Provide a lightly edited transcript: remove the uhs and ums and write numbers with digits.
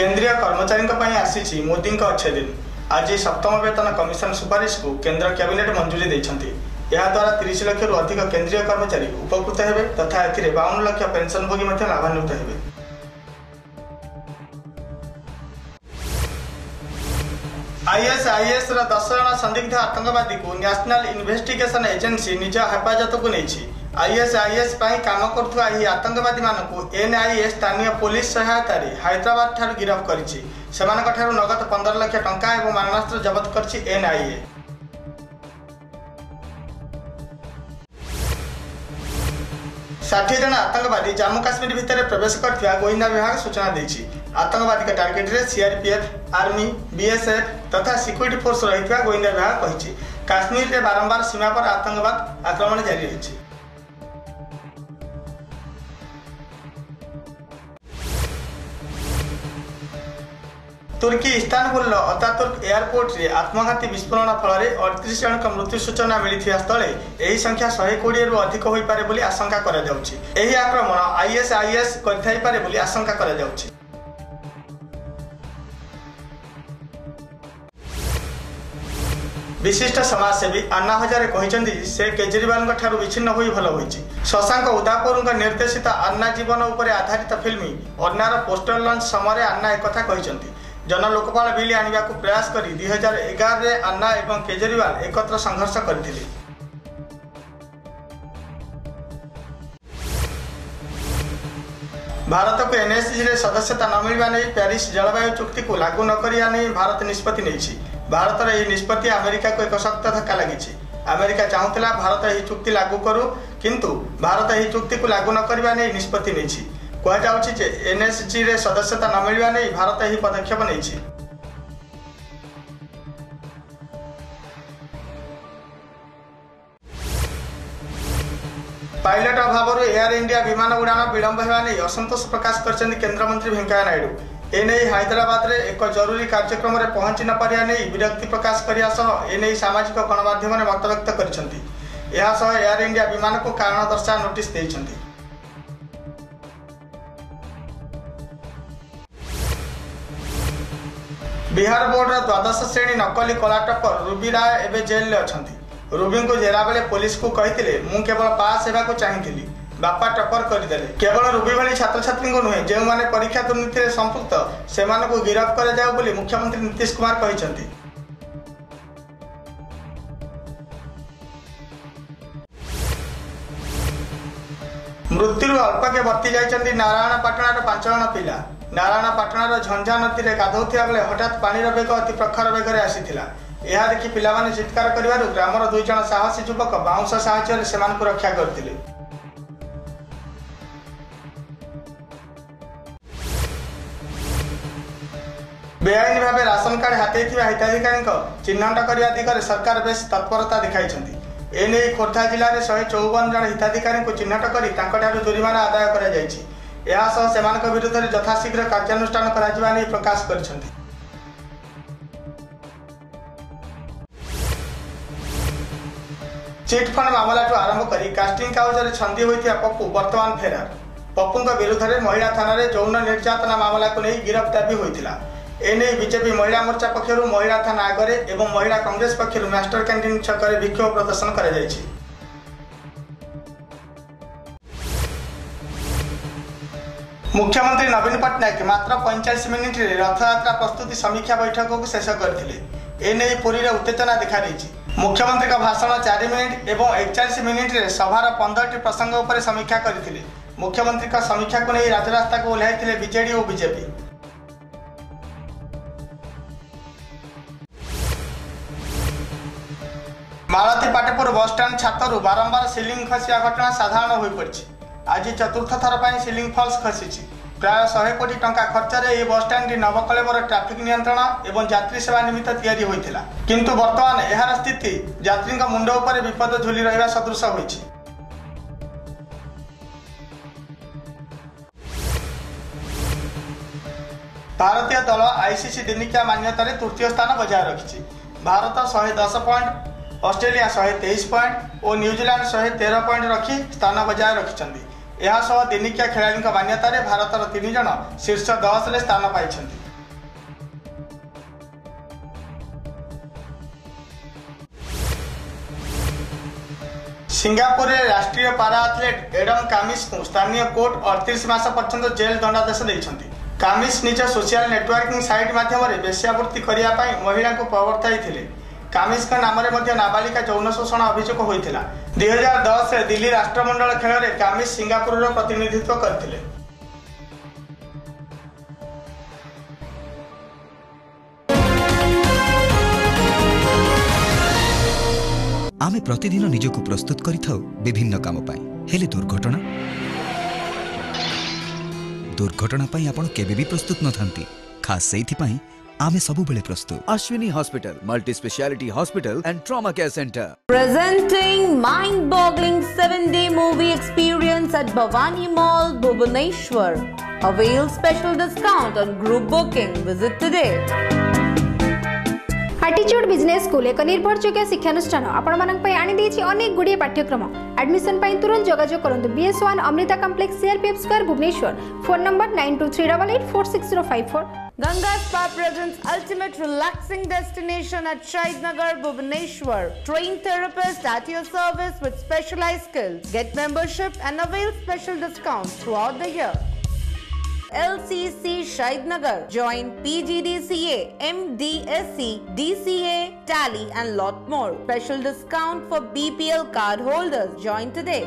केंद्रीय कर्मचारी आसी मोदी अच्छे दिन आज 7म वेतन कमिशन सुपारिश को केंद्र कैबिनेट मंजूरी देती। द्वारा 30 लाख रु अधिक केंद्रीय कर्मचारी उपकृत हेबे तथा एथिरे 52 लाख पेंशनभोगी लाभान्वित हेबे। आईएसआईएस 10 जन संदिग्ध आतंकवादी को नेशनल इन्वेस्टिगेशन एजेंसी निज हेफाजत को नहीं। आईएसआईएस काम करुवा आतंकवादी मानक एनआईए स्थानीय पुलिस सहायता हैदराबाद ठार गिरफ्त करिछि। नगद 15 लाख टंका और मारणास्त्र जबत करिछि एनआईए। षाठी जन आतंकवादी जम्मू काश्मीर भितर प्रवेश करथिबा गोइंदा विभाग सूचना देछि। आतंकवादी का टार्गेट रे सीआरपीएफ, आर्मी, बीएसएफ तथा सिक्योरिटी फोर्स रहिथिबा गोइंदा विभाग कहिछि। काश्मीर रे बारंबार सीमा पर आतंकवाद आक्रमण जारी रहिछि। तुर्की इस्तानबुल अतातुर्क एयरपोर्ट रे आत्मघाती विस्फोरण फल 38 जन मृत्यु सूचना मिलता स्थले यही संख्या 120 रु अधिक हो पारे बोली आशंका करा जाउछि। एही आक्रमण आईएसआईएस करथाइ पारे बोली आशंका करा जाउछि। विशिष्ट समाजसेवी अन्ना हजारे कहते से केजरीवाल ठारू विच्छिन्न होई भल होइछि। शशांक उदापुर निर्देशित अन्ना जीवन उपर आधारित फिल्म अन्नार पोस्टर लॉन्च समय अन्ना एक कहते जन लोकपाल बिल आने को प्रयास कर 2011 रे अन्ना एवं केजरीवाल एकत्र संघर्ष करथिले। भारत को एनएसजी रे सदस्यता न मिलवा नहीं पेरिस जलवायु चुक्ति को लागू न करिया नहीं भारत निष्पत्ति नहीं। भारतर यह निष्पत्ति अमेरिका को एक सख्त धक्का लगी। अमेरिका चाहूला भारत यह चुक्ति लागू करू किंतु भारत यह चुक्ति को लागू न करने नहीं निष्पत्ति नहीं। कहुचे एनएसजी रे सदस्यता न मिलवा नहीं भारत यह पदक्षेप नहीं। पायलट अभाव एयर इंडिया विमान उड़ान विलंब होगा नहीं असंतोष प्रकाश कर केंद्र मंत्री वेंकैया नायडू। एने हैदराबाद रे एक जरूरी कार्यक्रम में पहुंची न पारिया नहीं विरक्ति प्रकाश करने सामाजिक गणमाध्यम में मत व्यक्त करछंती। एयर इंडिया विमान को कारण दर्शा नोटिस देछंती। बिहार बोर्ड द्वादश श्रेणी नकली कला टपर रूबी राय एवं जेल में अच्छा। रूबी को जेरा बेले पुलिस को कहते मु केवल पास होगा चाहिए बापा टपर करदे। केवल रूबी भली छात्र छात्री नुहे जो मैंने परीक्षा दुर्नीति में संपुक्त से गिरफ्त कर जाओ बोली मुख्यमंत्री नीतीश कुमार कहते। मृत्यु अल्पके बर्ती जाइछन्ति नारायणपाटणार 5 जन पिला। नारायणपाटणार झंझा नदी में गाधौथिया बेले हठात पानी बेग अति प्रखर बेगर आसीथिला। यह देखि पिलामाने चित्कार करिवारु ग्रामर 2 जन साहसी युवक बाउंस साहाय्य से रक्षा करथिले। बेआईन भाव राशन कार्ड हाथई हिताधिकारी चिन्हट करने दिगरे सरकार बेस तत्परता दिखाई। एने खोर्धा जिले में 154 जन हिताधिकारी को चिन्हट कर जुरिमाना आदाय कर विरुद्ध में यथाशीघ्र कार्यानुष्ठान कर प्रकाश कर। चिटफंड मामला आरंभ कर कास्टिंग कागज छंदी होता पप्पू वर्तमान फेरार। पप्पू विरुद्ध में महिला थाना यौन निर्यातना मामला को नहीं गिरफ्त दाबी होता। एने बीजेपी महिला मोर्चा पक्षर महिला थाना आगे एवं महिला कांग्रेस पक्षर मास्टर कैंटीन छक विक्षोभ प्रदर्शन कर। मुख्यमंत्री नवीन पट्टनायक मात्र 45 मिनिट रे रथयात्रा प्रस्तुति समीक्षा बैठक को शेष करथिले। एने पुरी रे उत्तेजना देखा देछि। मुख्यमंत्री का भाषण 4 मिनिट एवं 41 मिनिट रे सभार 15टी प्रसंग उपर समीक्षा करथिले। मुख्यमंत्री का समीक्षा को नहीं राजरास्ता को ओह्लाइथिले बीजेडी और बीजेपी। मालती पाटेपुर बस स्टैंड छातरू बारंबार सिलिंग खसिया घटना साधारण हो पड़ी। आज चतुर्थ थर पर सिलिंग फल्स खसी। प्राय 100 कोटी टंका खर्च यह बस स्टैंड नवकलेवर ट्राफिक नियंत्रण एवं यात्री सेवा निमित्त तैयारी होता किंतु वर्तमान यार स्थिति यात्री मुंड उपर विपद झुली रहा सदृश होइछि। भारतीय दल आईसीसी दिनिकिया मान्यतार तृतीय स्थान बजाय रखी। भारत 110 पॉइंट, ऑस्ट्रेलिया 123 पॉइंट और न्यूजीलैंड 113 पॉइंट रखी स्थान बजाय रखिंट। यह दिनिकिया खेलाड़ी मान्यतार भारतर 3 जन शीर्ष 10 स्थान पाई। सिंगापुर रे राष्ट्रीय पारा एथलेट एडम कामिस को स्थानीय कोर्ट 38 मास पर्यंत जेल दंडादेश देइछन्ति। कामिस निज सोशल नेटवर्किंग साइट माध्यम वेश्यावृत्ति करिया पई महिला को प्रवर्ताई थिले। कामिस का नाम रे नाबालिका यौन शोषण अभियोग होइथिला। 2010 रे दिल्ली राष्ट्रमंडल खेल रे कामिस सिंगापुर रो प्रतिनिधित्व करथिले। आमे प्रतिदिन निजको प्रस्तुत करिथाउ विभिन्न काम पाई। हेले दुर्घटना पाई आपण केबे भी प्रस्तुत न थांती। खास सेइथि पाई आमे सबु बेले प्रस्तुत। Ashwini hospital, multi speciality hospital and trauma care centre, presenting mind-boggling 7-day movie experience at Bhavani Mall, Bhubaneswar. Avail special discount on group booking. Visit today. Attitude business school एक निर्भरयोग्य शिक्षानुष्ठान आपण मानक पई आनी देछि अनेक गुडी पाठ्यक्रम। एडमिशन पई तुरंत जोगाजोग करंतु। BS1 Amrita complex CRPF square Bhubaneswar. Phone number 9238846054। Ganga Spa presents ultimate relaxing destination at Shaidnagar, Bhubaneswar. Trained therapist at your service with specialized skills. Get membership and avail special discounts throughout the year. LCC Shaidnagar. Join PGDCA, MDSC, DCA, Tally and lot more. Special discount for BPL card holders. Join today.